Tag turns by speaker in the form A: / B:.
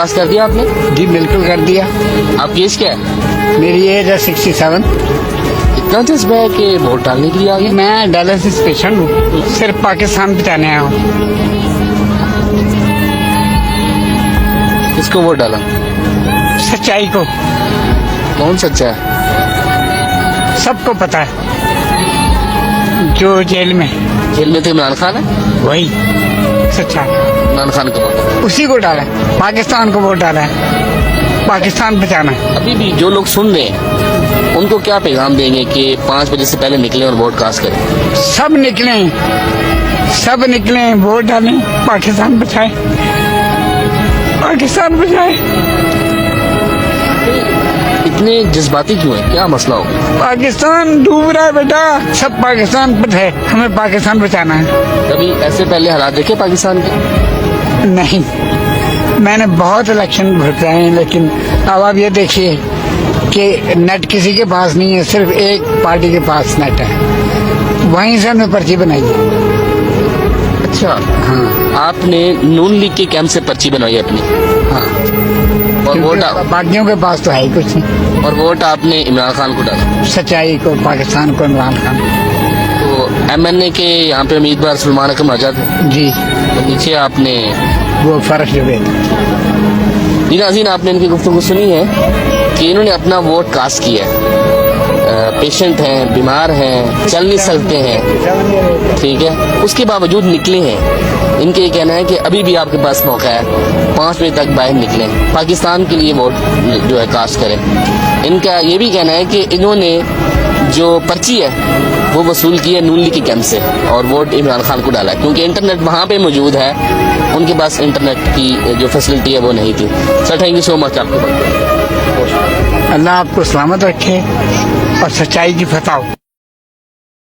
A: Cast कर दिया आपने?
B: जी बिल्कुल कर दिया।
A: आपकी एज क्या है?
B: मेरी एज है 67।
A: इतना जज्बा है कि वोट डालने के लिए आ गए?
B: मैं डायलिसिस पेशेंट हूँ, सिर्फ पाकिस्तान बचाने आया हूँ।
A: किसको वोट डाला?
B: सच्चाई को,
A: कौन सच्चा है?
B: सबको पता है। जो जेल में,
A: जेल में तो इमरान खान है।
B: वही सच्चा है।
A: इमरान खान को वोट।
B: उसी को डाला है, पाकिस्तान को वोट डाला है, पाकिस्तान बचाना है।
A: अभी भी जो लोग सुन रहे हैं उनको क्या पैगाम देंगे कि 5 बजे से पहले निकले और वोट कास्ट करें?
B: सब निकले, वोट डालें, पाकिस्तान बचाए, पाकिस्तान बचाए।
A: इतने जज्बाती क्यों है? क्या मसला हो?
B: पाकिस्तान डूब रहा है बेटा, सब पाकिस्तान पर है, हमें पाकिस्तान बचाना है।
A: कभी ऐसे पहले हालात देखे पाकिस्तान के?
B: नहीं, मैंने बहुत इलेक्शन भरते हैं, लेकिन अब आप ये देखिए कि नेट किसी के पास नहीं है, सिर्फ एक पार्टी के पास नेट है, वहीं से हमने पर्ची बनाई है।
A: अच्छा,
B: हाँ
A: आपने नून लीग के कैंप से पर्ची बनवाई अपनी?
B: हाँ,
A: और वोट
B: बाकियों के पास तो है ही कुछ नहीं।
A: और वोट आपने इमरान खान को डाला?
B: सच्चाई को, पाकिस्तान को, इमरान खान।
A: तो MNA के यहाँ पे उम्मीदवार सलमान अकरम आजाद है,
B: जी,
A: तो नीचे आपने
B: वो फर्क जुबेद।
A: जी नाज़रीन, आपने इनकी गुफ्तगू सुनी है कि इन्होंने अपना वोट कास्ट किया है। पेशेंट हैं, बीमार हैं, चल नहीं सकते हैं, ठीक है, उसके बावजूद निकले हैं। इनके ये कहना है कि अभी भी आपके पास मौका है, 5 बजे तक बाहर निकलें, पाकिस्तान के लिए वोट जो है कास्ट करें। इनका ये भी कहना है कि इन्होंने जो पर्ची है वो वसूल की है नून लीग के कैंप से और वोट इमरान खान को डाला है, क्योंकि इंटरनेट वहाँ पे मौजूद है, उनके पास इंटरनेट की जो फैसिलिटी है वो नहीं थी। Sir thank you so much आपके पास।
B: अल्लाह आपको सलामत रखे और सच्चाई की फतह हो।